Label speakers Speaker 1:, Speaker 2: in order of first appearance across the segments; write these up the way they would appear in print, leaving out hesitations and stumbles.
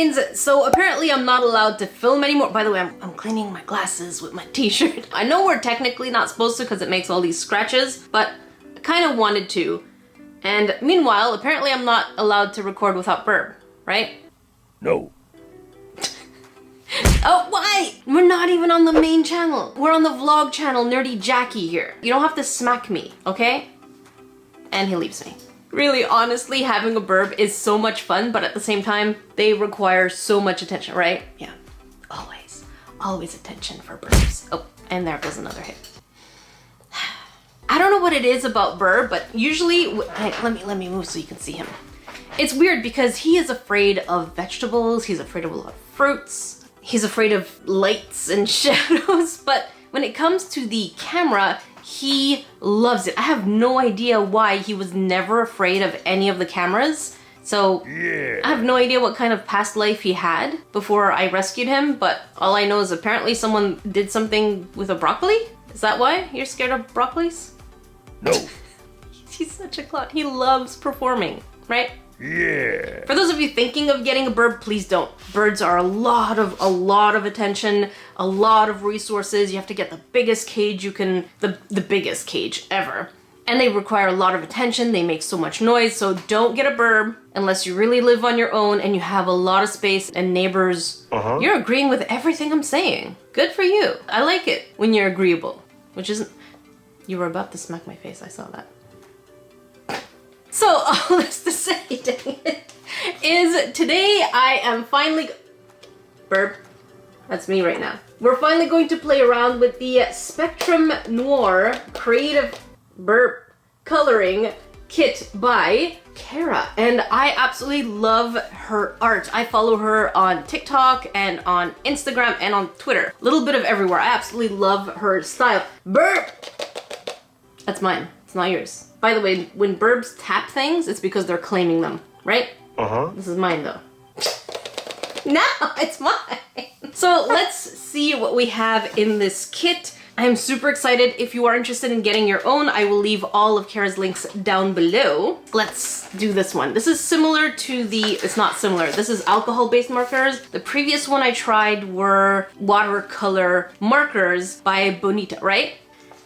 Speaker 1: means, so apparently I'm not allowed to film anymore. By the way, I'm cleaning my glasses with my t-shirt. I know we're technically not supposed to because it makes all these scratches, but I kind of wanted to. And meanwhile, apparently I'm not allowed to record without Burb, right?
Speaker 2: No.
Speaker 1: Oh, why? We're not even on the main channel. We're on the vlog channel, Nerdy Jackie here. You don't have to smack me, okay? And he leaves me. Really, honestly, having a Burb is so much fun, but at the same time, they require so much attention, right? Yeah, always attention for Burbs. Oh, and there goes another hit. I don't know what it is about Burb, but usually, hey, let me move so you can see him. It's weird because he is afraid of vegetables, he's afraid of a lot of fruits, he's afraid of lights and shadows, but when it comes to the camera, he loves it. I have no idea why he was never afraid of any of the cameras. So I have no idea what kind of past life he had before I rescued him, but all I know is apparently someone did something with a broccoli. Is that why you're scared of broccolis?
Speaker 2: No.
Speaker 1: He's such a clown. He loves performing, right?
Speaker 2: Yeah.
Speaker 1: For those of you thinking of getting a Burb, please don't. Birds are a lot of attention, a lot of resources. You have to get the biggest cage you can, the biggest cage ever. And they require a lot of attention. They make so much noise. So don't get a Burb unless you really live on your own and you have a lot of space and neighbors. You're agreeing with everything I'm saying. Good for you. I like it when you're agreeable, which isn't, you were about to smack my face. I saw that. So all this to say, dang it, is today I am finally, Burb, that's me right now. We're finally going to play around with the Spectrum Noir Creative Burb Coloring Kit by Kara. And I absolutely love her art. I follow her on TikTok and on Instagram and on Twitter. A little bit of everywhere. I absolutely love her style. Burb! That's mine, it's not yours. By the way, when Burbs tap things, it's because they're claiming them, right? This is mine though. No, it's mine. So let's see what we have in this kit. I'm super excited. If you are interested in getting your own, I will leave all of Kara's links down below. Let's do this one. This is similar to the, it's not similar. This is alcohol-based markers. The previous one I tried were watercolor markers by Bonita, right?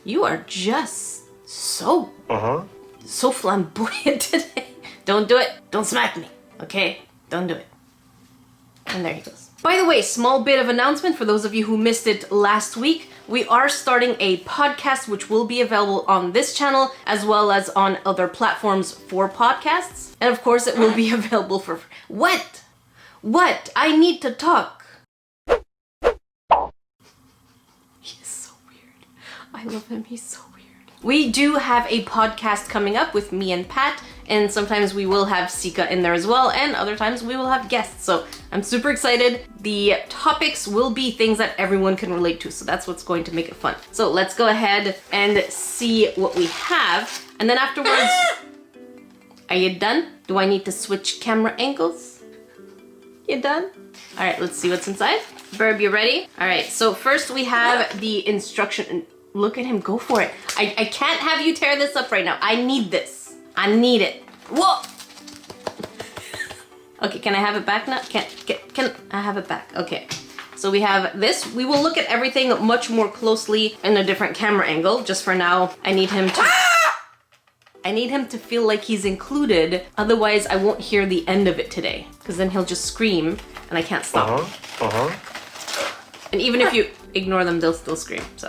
Speaker 1: You are just so so flamboyant today. Don't do it. Don't smack me. Okay? Don't do it. And there he goes. By the way, small bit of announcement for those of you who missed it last week. We are starting a podcast which will be available on this channel as well as on other platforms for podcasts. And of course it will be available for... What? What? I need to talk. He's so weird. I love him. He's so weird. We do have a podcast coming up with me and Pat, and sometimes we will have Sika in there as well, and other times we will have guests. So I'm super excited. The topics will be things that everyone can relate to, so that's what's going to make it fun. So let's go ahead and see what we have. And then afterwards, are you done? Do I need to switch camera angles? You done? All right, let's see what's inside. Burb, you ready? All right, so first we have the instruction. Look at him, go for it. I can't have you tear this up right now. I need this. I need it. Whoa! Okay, can I have it back now? Can I have it back? Okay. So we have this. We will look at everything much more closely in a different camera angle. Just for now, I need him to feel like he's included. Otherwise, I won't hear the end of it today. Because then he'll just scream and I can't stop. And even if you ignore them, they'll still scream, so.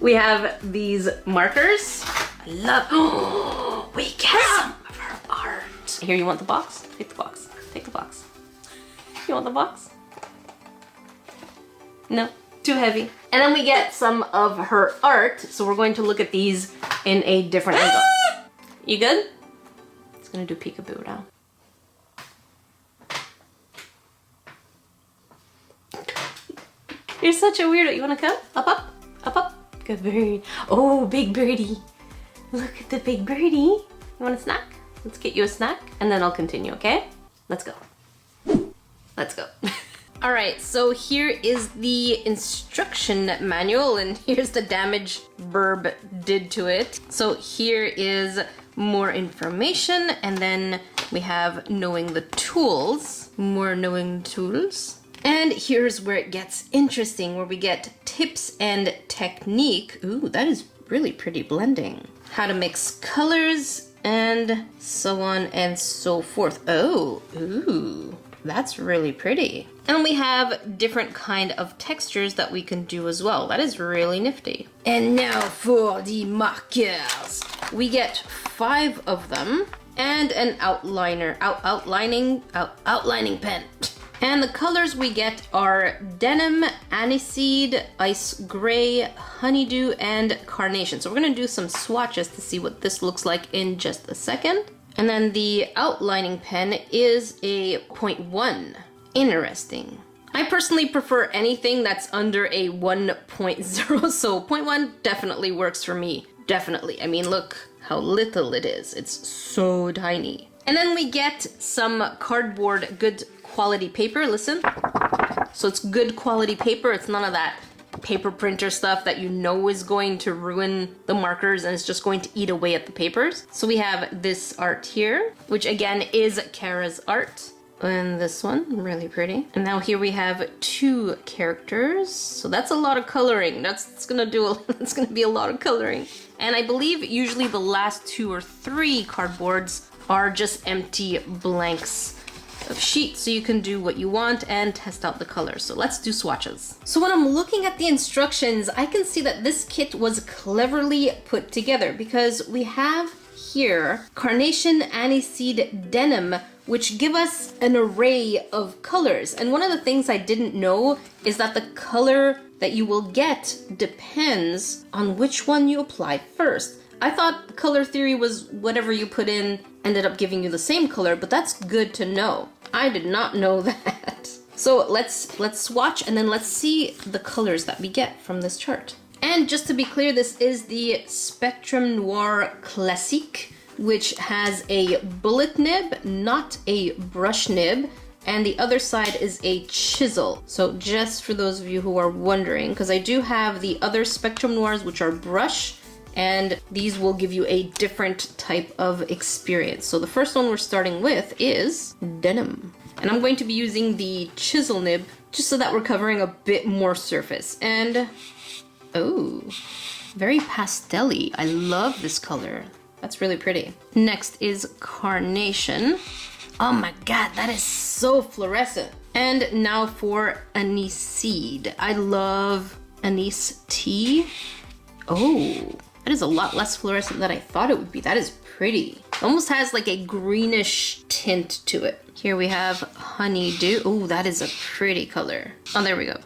Speaker 1: We have these markers. I love, oh, we get some of her art. Here, you want the box? Take the box, take the box. You want the box? No, too heavy. And then we get some of her art, so we're going to look at these in a different angle. You good? It's gonna do peekaboo now. You're such a weirdo. You wanna come? Up, up, up, up. Good bird. Oh, big birdie. Look at the big birdie. You want a snack? Let's get you a snack and then I'll continue, okay? Let's go. Let's go. All right, so here is the instruction manual and here's the damage Burb did to it. So here is more information and then we have knowing the tools. More knowing tools. And here's where it gets interesting, where we get tips and technique. Ooh, that is really pretty blending. How to mix colors and so on and so forth. Oh, ooh, that's really pretty. And we have different kind of textures that we can do as well. That is really nifty. And now for the markers. We get 5 of them and an outlining pen. And the colors we get are Denim, Aniseed, Ice Gray, Honeydew, and Carnation. So we're gonna do some swatches to see what this looks like in just a second. And then the outlining pen is a 0.1. Interesting. I personally prefer anything that's under a 1.0, so 0.1 definitely works for me. Definitely. I mean, look how little it is. It's so tiny. And then we get some cardboard good quality paper. Listen. So it's good quality paper. It's none of that paper printer stuff that you know is going to ruin the markers and it's just going to eat away at the papers. So we have this art here, which again is Kara's art. And this one, really pretty. And now here we have 2 characters. So that's a lot of coloring. That's gonna be a lot of coloring. And I believe usually the last 2 or 3 cardboards are just empty blanks of sheets, so you can do what you want and test out the colors. So let's do swatches. So when I'm looking at the instructions, I can see that this kit was cleverly put together because we have here Carnation, Aniseed, Denim, which give us an array of colors. And one of the things I didn't know is that the color that you will get depends on which one you apply first. I thought color theory was whatever you put in ended up giving you the same color, but that's good to know. I did not know that. So let's swatch and then let's see the colors that we get from this chart. And just to be clear, this is the Spectrum Noir Classique, which has a bullet nib, not a brush nib, and the other side is a chisel. So just for those of you who are wondering, because I do have the other Spectrum Noirs, which are brush, and these will give you a different type of experience. So the first one we're starting with is Denim. And I'm going to be using the chisel nib just so that we're covering a bit more surface. And, oh, very pastel-y. I love this color. That's really pretty. Next is Carnation. Oh my god, that is so fluorescent. And now for Aniseed. I love anise tea. Oh, that is a lot less fluorescent than I thought it would be. That is pretty. It almost has like a greenish tint to it. Here we have Honeydew. Oh, that is a pretty color. Oh, there we go.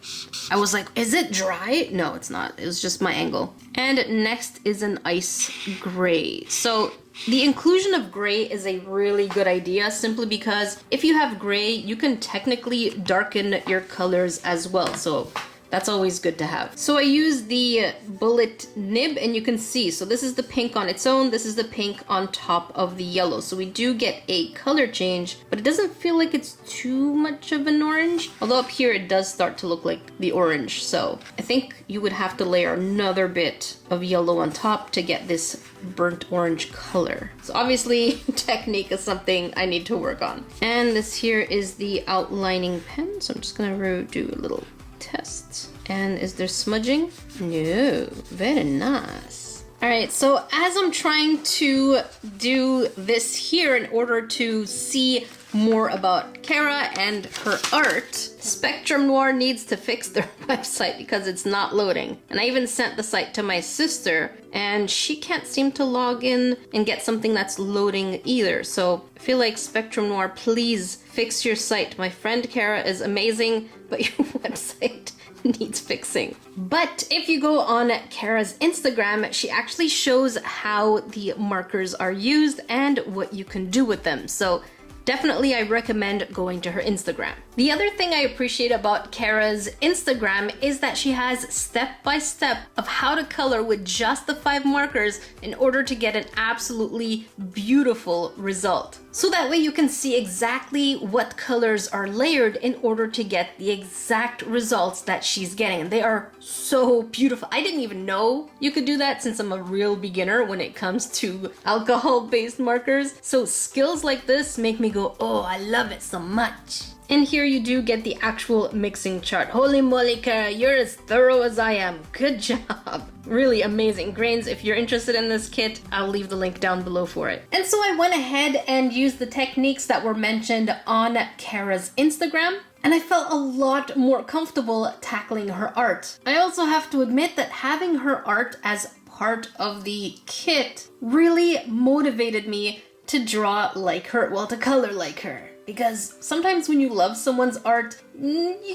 Speaker 1: I was like, is it dry? No, it's not. It was just my angle. And next is an Ice Gray. So the inclusion of gray is a really good idea simply because if you have gray, you can technically darken your colors as well. So that's always good to have. So I use the bullet nib and you can see, so this is the pink on its own, this is the pink on top of the yellow. So we do get a color change, but it doesn't feel like it's too much of an orange. Although up here it does start to look like the orange. So I think you would have to layer another bit of yellow on top to get this burnt orange color. So obviously technique is something I need to work on. And this here is the outlining pen. So I'm just gonna do a little test. And is there smudging? No. Very nice. All right, so as I'm trying to do this here in order to see more about Kara and her art, Spectrum Noir needs to fix their website because it's not loading. And I even sent the site to my sister and she can't seem to log in and get something that's loading either. So I feel like Spectrum Noir, please fix your site. My friend Kara is amazing, but your website needs fixing. But if you go on Kara's Instagram, she actually shows how the markers are used and what you can do with them. So definitely I recommend going to her Instagram. The other thing I appreciate about Kara's Instagram is that she has step-by-step of how to color with just the 5 markers in order to get an absolutely beautiful result. So that way you can see exactly what colors are layered in order to get the exact results that she's getting. And they are so beautiful. I didn't even know you could do that since I'm a real beginner when it comes to alcohol-based markers. So skills like this make me go, oh, I love it so much. In here you do get the actual mixing chart. Holy moly, Kara, you're as thorough as I am. Good job. Really amazing grains. If you're interested in this kit, I'll leave the link down below for it. And so I went ahead and used the techniques that were mentioned on Kara's Instagram, and I felt a lot more comfortable tackling her art. I also have to admit that having her art as part of the kit really motivated me to draw like her, well, to color like her. Because sometimes when you love someone's art,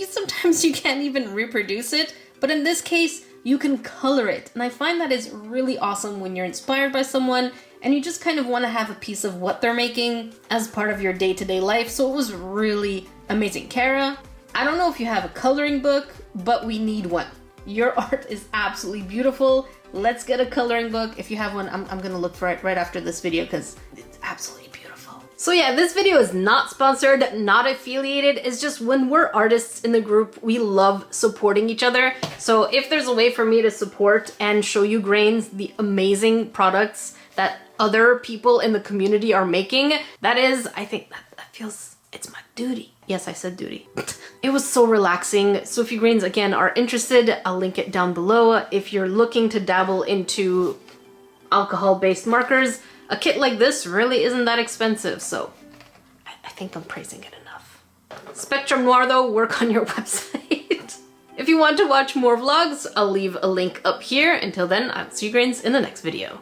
Speaker 1: sometimes you can't even reproduce it, but in this case, you can color it. And I find that is really awesome when you're inspired by someone and you just kind of want to have a piece of what they're making as part of your day-to-day life. So it was really amazing. Kara, I don't know if you have a coloring book, but we need one. Your art is absolutely beautiful. Let's get a coloring book. If you have one, I'm gonna look for it right after this video because it's absolutely beautiful. So yeah, this video is not sponsored, not affiliated. It's just when we're artists in the group, we love supporting each other. So if there's a way for me to support and show you grains, the amazing products that other people in the community are making, that is, I think that feels, it's my duty. Yes, I said duty. It was so relaxing. So if you grains, again, are interested, I'll link it down below. If you're looking to dabble into alcohol-based markers, a kit like this really isn't that expensive, so I think I'm praising it enough. Spectrum Noir, though, work on your website. If you want to watch more vlogs, I'll leave a link up here. Until then, I'll see you grains in the next video.